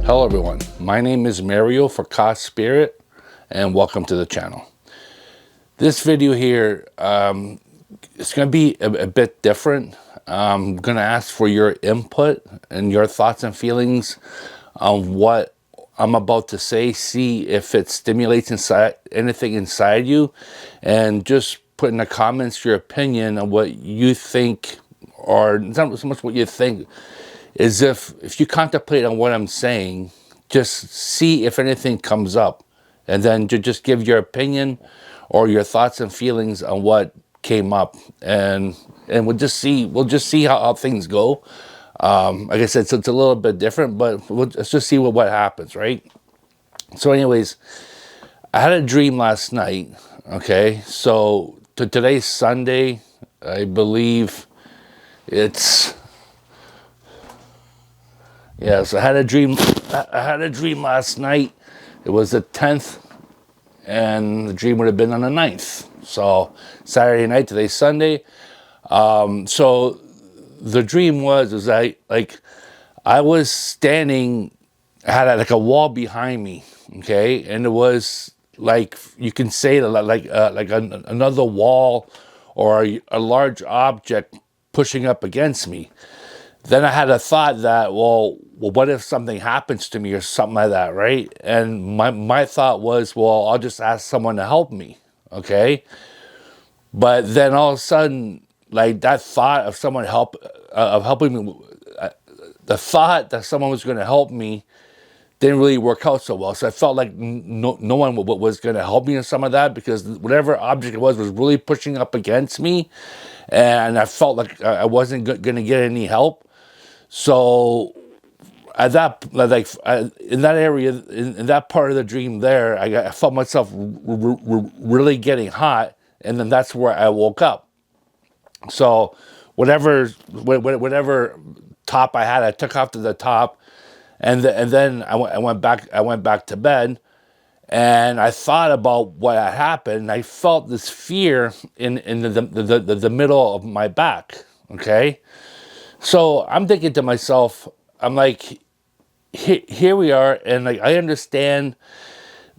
Hello everyone, my name is Mario for Cos Spirit and welcome to the channel. This video here, it's going to be a bit different. I'm going to ask for your input and your thoughts and feelings on what I'm about to say. See if it stimulates anything inside you, and just put in the comments your opinion on what you think, or not so much what you think, is if you contemplate on what I'm saying, just see if anything comes up, and then just give your opinion or your thoughts and feelings on what came up, and we'll just see how things go. Like I said, so it's a little bit different, but let's just see what happens, right? So anyways, I had a dream last night. Okay, so today's Sunday, I believe it's. Yes, I had a dream. I had a dream last night. It was the 10th, and the dream would have been on the 9th. So Saturday night, today's Sunday. So the dream was I was standing. I had like a wall behind me. Okay, and it was like, you can say another wall or a large object pushing up against me. Then I had a thought that, well, what if something happens to me or something like that, right? And my thought was, well, I'll just ask someone to help me, okay? But then all of a sudden, like, that thought of helping me, the thought that someone was going to help me didn't really work out so well. So I felt like no one was going to help me in some of that, because whatever object it was really pushing up against me, and I felt like I wasn't going to get any help. So at that, in that area, in that part of the dream there, I felt myself really getting hot, and then that's where I woke up. So whatever top I had, I took off to the top, and then I went back to bed, and I thought about what had happened. I felt this fear in the middle of my back. Okay. So I'm thinking to myself, I'm like, here we are, and like, I understand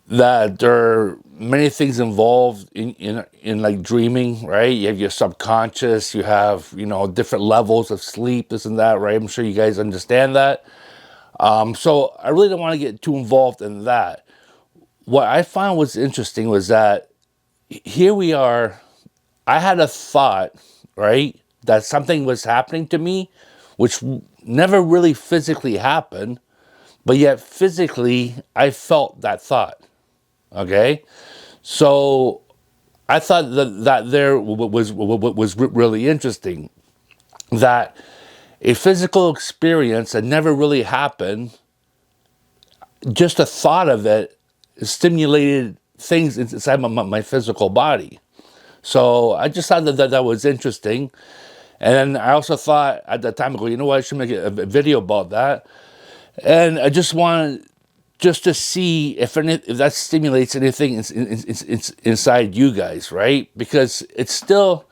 that there are many things involved in like dreaming, right? You have your subconscious, you have, different levels of sleep, this and that, right? I'm sure you guys understand that. So I really don't want to get too involved in that. What I found was interesting was that here we are. I had a thought, right, that something was happening to me, which never really physically happened, but yet physically I felt that thought. Okay, so I thought that there was really interesting, that a physical experience that never really happened, just a thought of it stimulated things inside my physical body. So I just thought that was interesting. And then I also thought at that time, I go, you know what, I should make a video about that. And I just wanted just to see if that stimulates anything inside you guys, right? Because it's still,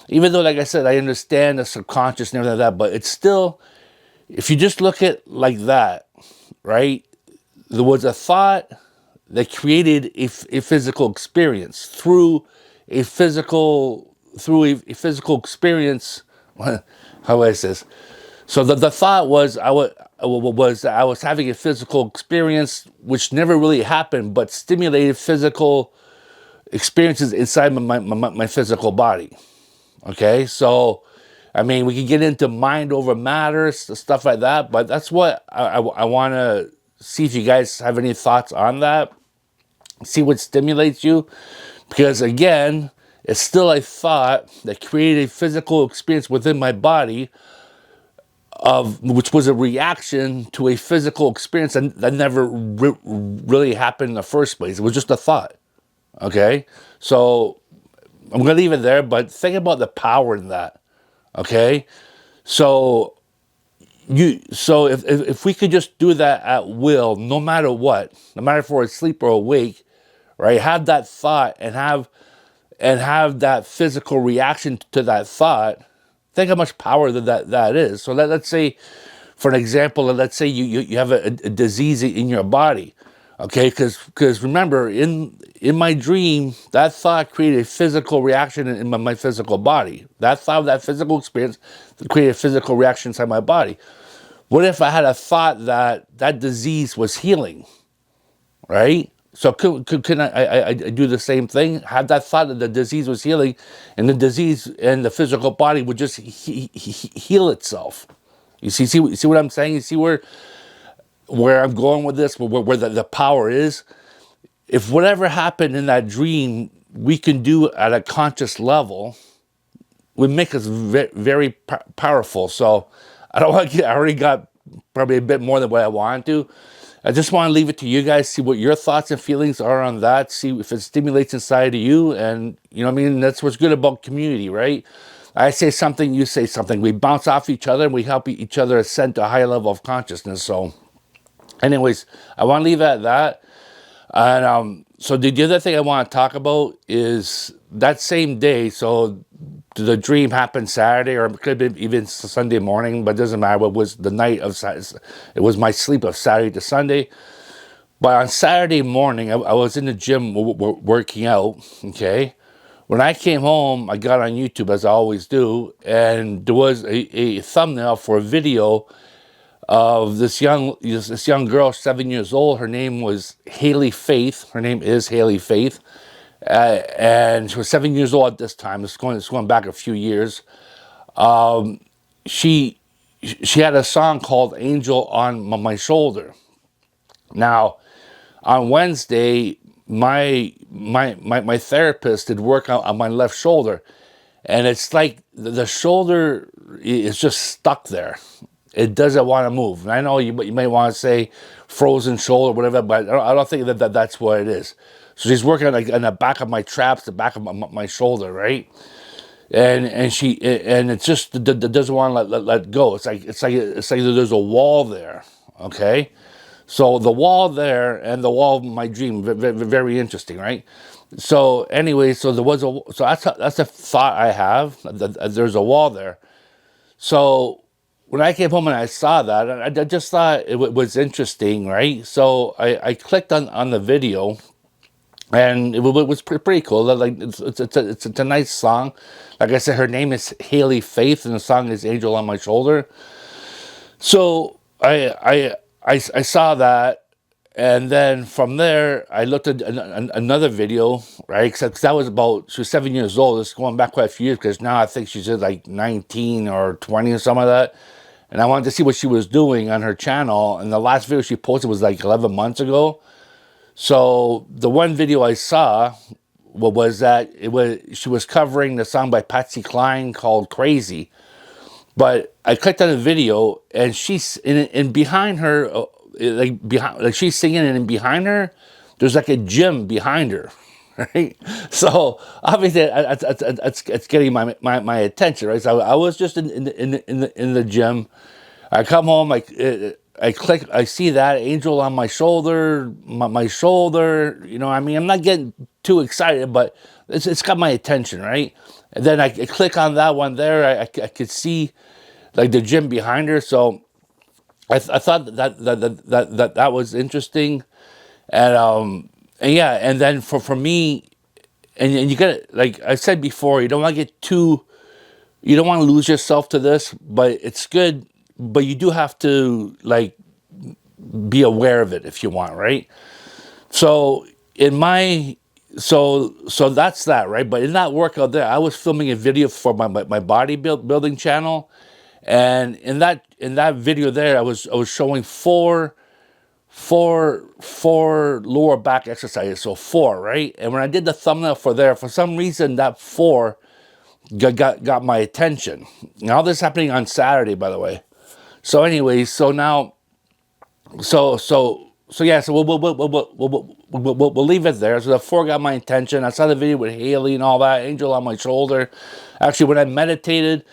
even though, like I said, I understand the subconscious and everything like that, but it's still, if you just look at like that, right? There was a thought that created a physical experience through a physical experience. How I say this? So the thought was I was having a physical experience which never really happened, but stimulated physical experiences inside my physical body. Okay, so I mean, we could get into mind over matter, stuff like that, but that's what I want to see if you guys have any thoughts on that. See what stimulates you, because again, it's still a thought that created a physical experience within my body, which was a reaction to a physical experience that never really happened in the first place. It was just a thought. Okay, so I'm gonna leave it there, but think about the power in that. Okay, so if we could just do that at will, no matter what, no matter if we're asleep or awake, right? Have that thought and have that physical reaction to that thought. Think how much power that is. So let's say, For an example, let's say you have a disease in your body, okay? Because remember, in my dream, that thought created a physical reaction in my physical body. That thought, that physical experience created a physical reaction inside my body. What if I had a thought that that disease was healing, right? So can I do the same thing? Have that thought that the disease was healing, and the disease and the physical body would just heal itself. You see what I'm saying? You see where I'm going with this, where the power is? If whatever happened in that dream, we can do at a conscious level, would make us very powerful. So I don't want to get, I already got probably a bit more than what I wanted to. I just want to leave it to you guys, see what your thoughts and feelings are on that, see if it stimulates inside of you. And you know what I mean? That's what's good about community, right? I say something, you say something. We bounce off each other and we help each other ascend to a higher level of consciousness. So anyways, I want to leave it at that. And so the other thing I want to talk about is that same day. So the dream happened Saturday, or it could have been even Sunday morning, but it doesn't matter. It was the night of Saturday. It was my sleep of Saturday to Sunday. But on Saturday morning, I was in the gym working out, okay? When I came home, I got on YouTube, as I always do, and there was a thumbnail for a video of this young girl, 7 years old. Her name was Haley Faith. Her name is Haley Faith. And she was 7 years old at this time. It's going back a few years. She had a song called "Angel on My Shoulder." Now, on Wednesday, my therapist did work on my left shoulder, and it's like the shoulder is just stuck there. It doesn't want to move. And I know you may want to say frozen shoulder, whatever, but I don't think that's what it is. So she's working on the back of my traps, the back of my shoulder, right? And it just doesn't want to let go. It's like there's a wall there, okay? So the wall there and the wall of my dream, very interesting, right? So anyway, so that's a thought I have, that there's a wall there. So when I came home and I saw that, I just thought it was interesting, right? So I clicked on the video, and it was pretty cool. Like it's a nice song. Like I said, her name is Haley Faith, and the song is "Angel on My Shoulder." So I saw that, and then from there I looked at another video, right? Because that was she was 7 years old. It's going back quite a few years, because now I think she's just like 19 or 20 or something like that. And I wanted to see what she was doing on her channel. And the last video she posted was like 11 months ago. So the one video I saw was that she was covering the song by Patsy Cline called "Crazy." But I clicked on the video, and she's in behind her, like she's singing, and behind her, there's like a gym behind her, right? So obviously, it's getting my attention, right? So I was just in the gym. I come home, I click, I see that "Angel on My Shoulder," my shoulder. You know, I mean, I'm not getting too excited, but it's got my attention, right? And then I click on that one there. I could see like the gym behind her. So I thought that was interesting. And yeah, and then for me, and you gotta, like I said before, you don't want to get you don't want to lose yourself to this, but it's good. But you do have to like be aware of it if you want, right? So so that's that, right? But in that workout there, I was filming a video for my bodybuilding channel, and in that video there, I was showing four lower back exercises, so four, right? And when I did the thumbnail for there, for some reason that four got my attention. Now this is happening on Saturday, by the way. So anyway, so now, so yeah, so we'll leave it there. So the four got my attention. I saw the video with Haley and all that, "Angel on My Shoulder." Actually, when I meditated,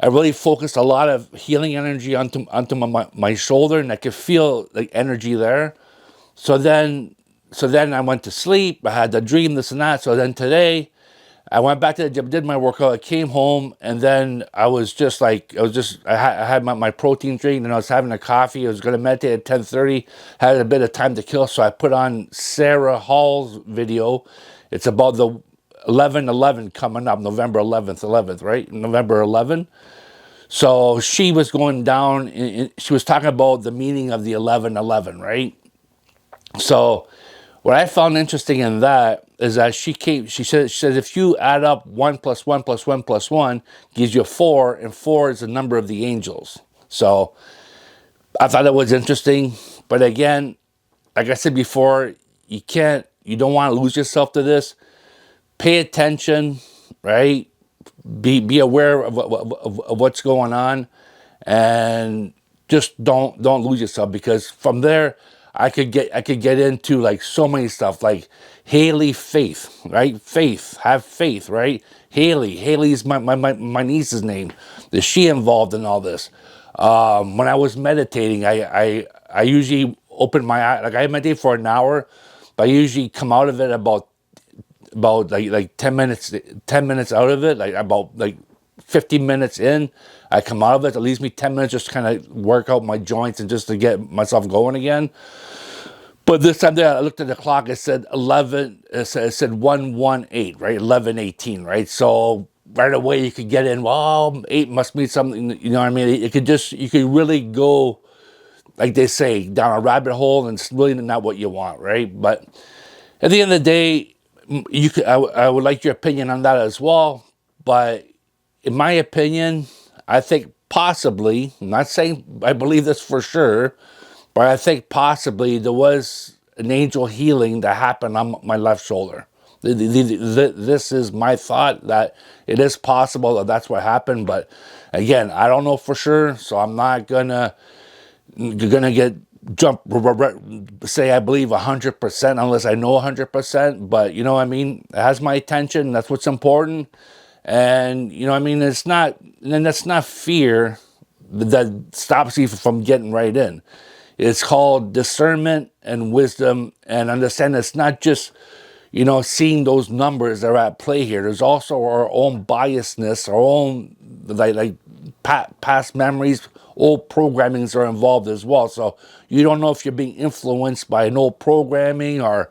I really focused a lot of healing energy onto my shoulder, and I could feel like energy there. So then I went to sleep. I had the dream, this and that. So then today, I went back to the gym, did my workout, I came home, and then I was just like, I had my protein drink, and I was having a coffee. I was going to meditate at 10:30, had a bit of time to kill, so I put on Sarah Hall's video. It's about the 11/11 coming up, November 11th, right? November 11th. So she was going down, she was talking about the meaning of the 11/11, right? So what I found interesting in that is that she said if you add up 1 plus 1 plus 1 plus 1 gives you 4, and 4 is the number of the angels. So I thought it was interesting, but again, like I said before, you don't want to lose yourself to this. Pay attention, right? Be aware of what's going on, and just don't lose yourself, because from there I could get into like so many stuff, like Haley Faith, right? Have faith, right? Haley's my niece's name. Is she involved in all this? When I was meditating, I usually open my eye, like I meditate for an hour, but I usually come out of it about like 10 minutes out of it, like about like 15 minutes in, I come out of it. It leaves me 10 minutes just kind of work out my joints and just to get myself going again. But this time there, I looked at the clock, it said 11, it said 118, right? 11:18, right? So right away you could get in, well, 8 must mean something, you know what I mean? You could really go, like they say, down a rabbit hole, and it's really not what you want, right? But at the end of the day, I would like your opinion on that as well. But in my opinion, I think possibly, I'm not saying I believe this for sure, but I think possibly there was an angel healing that happened on my left shoulder. This is my thought, that it is possible that that's what happened. But again, I don't know for sure, so I'm not gonna get say I believe 100% unless I know 100%. But you know what I mean, it has my attention. That's what's important. And you know what I mean, it's not, and that's not fear that stops you from getting right in. It's called discernment and wisdom, and understand it's not just, you know, seeing those numbers that are at play here. There's also our own biasness, our own like past memories, old programmings are involved as well. So you don't know if you're being influenced by an old programming or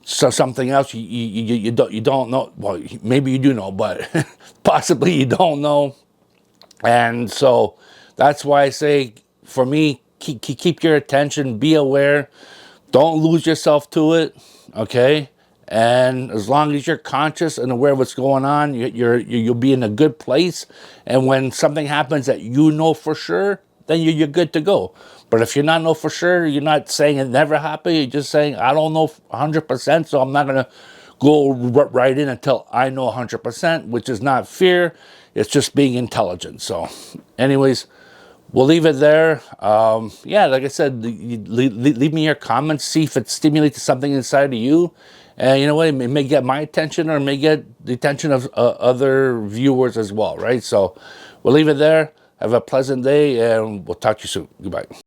something else. You don't know. Well, maybe you do know, but possibly you don't know. And so that's why I say, for me, keep your attention, be aware, don't lose yourself to it, okay? And as long as you're conscious and aware of what's going on, you'll be in a good place. And when something happens that you know for sure, then you're good to go. But if you're not know for sure, you're not saying it never happened, you're just saying, I don't know 100%, so I'm not going to go right in until I know 100%, which is not fear, it's just being intelligent. So anyways, we'll leave it there. Yeah, like I said, leave me your comments, see if it stimulates something inside of you. And you know what, it may get my attention, or it may get the attention of other viewers as well, right? So we'll leave it there. Have a pleasant day, and we'll talk to you soon. Goodbye.